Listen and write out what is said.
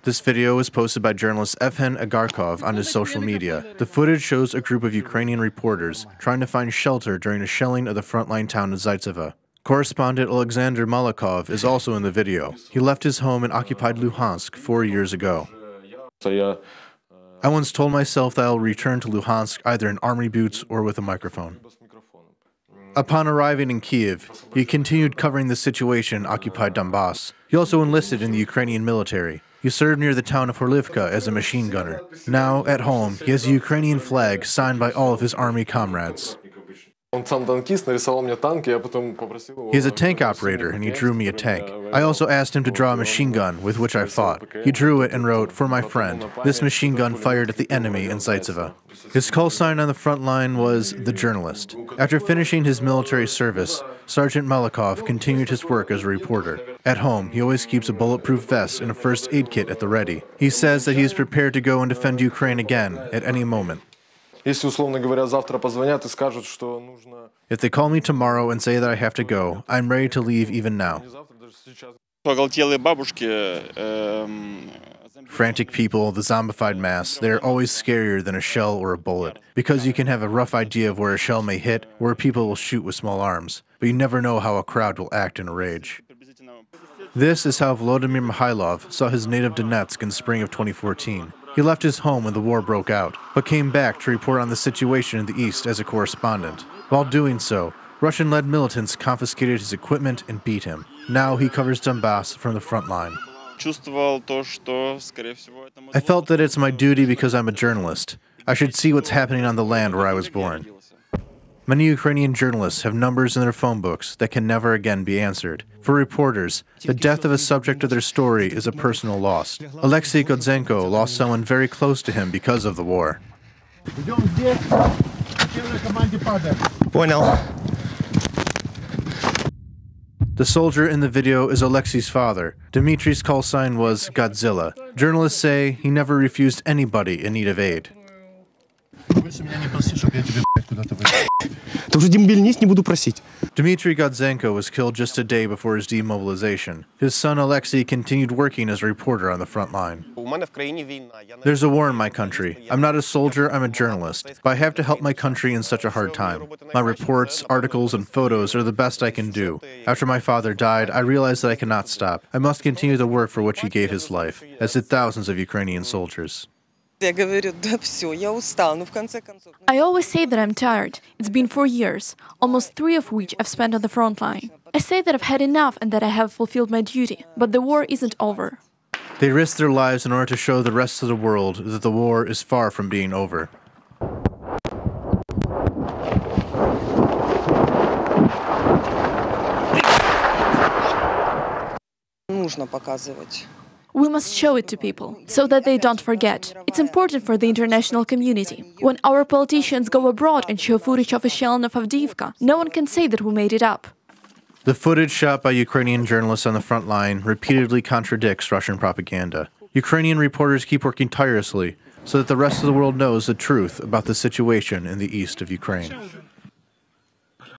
This video was posted by journalist Evhen Agarkov on his social media. The footage shows a group of Ukrainian reporters trying to find shelter during a shelling of the frontline town of Zaitsevo. Correspondent Alexander Malakov is also in the video. He left his home in occupied Luhansk 4 years ago. I once told myself that I'll return to Luhansk either in army boots or with a microphone. Upon arriving in Kiev, he continued covering the situation in occupied Donbas. He also enlisted in the Ukrainian military. He served near the town of Horlivka as a machine gunner. Now, at home, he has a Ukrainian flag signed by all of his army comrades. He is a tank operator, and he drew me a tank. I also asked him to draw a machine gun, with which I fought. He drew it and wrote, "For my friend." This machine gun fired at the enemy in Zaitsevo. His call sign on the front line was "The Journalist." After finishing his military service, Sergeant Malakov continued his work as a reporter. At home, he always keeps a bulletproof vest and a first aid kit at the ready. He says that he is prepared to go and defend Ukraine again at any moment. If they call me tomorrow and say that I have to go, I'm ready to leave even now. Frantic people, the zombified mass, they are always scarier than a shell or a bullet, because you can have a rough idea of where a shell may hit, where people will shoot with small arms, but you never know how a crowd will act in a rage. This is how Volodymyr Mikhailov saw his native Donetsk in spring of 2014. He left his home when the war broke out, but came back to report on the situation in the east as a correspondent. While doing so, Russian-led militants confiscated his equipment and beat him. Now he covers Donbas from the front line. I felt that it's my duty because I'm a journalist. I should see what's happening on the land where I was born. Many Ukrainian journalists have numbers in their phone books that can never again be answered. For reporters, the death of a subject of their story is a personal loss. Alexei Godzenko lost someone very close to him because of the war. The soldier in the video is Alexei's father. Dmitri's call sign was Godzilla. Journalists say he never refused anybody in need of aid. Dmitry Godzenko was killed just a day before his demobilization. His son Alexei continued working as a reporter on the front line. There's a war in my country. I'm not a soldier, I'm a journalist, but I have to help my country in such a hard time. My reports, articles, and photos are the best I can do. After my father died, I realized that I cannot stop. I must continue the work for which he gave his life, as did thousands of Ukrainian soldiers. I always say that I'm tired. It's been 4 years, almost 3 of which I've spent on the front line. I say that I've had enough and that I have fulfilled my duty, but the war isn't over. They risk their lives in order to show the rest of the world that the war is far from being over. We must show it to people, so that they don't forget. It's important for the international community. When our politicians go abroad and show footage of a shelling of Avdiivka, no one can say that we made it up. The footage shot by Ukrainian journalists on the front line repeatedly contradicts Russian propaganda. Ukrainian reporters keep working tirelessly so that the rest of the world knows the truth about the situation in the east of Ukraine.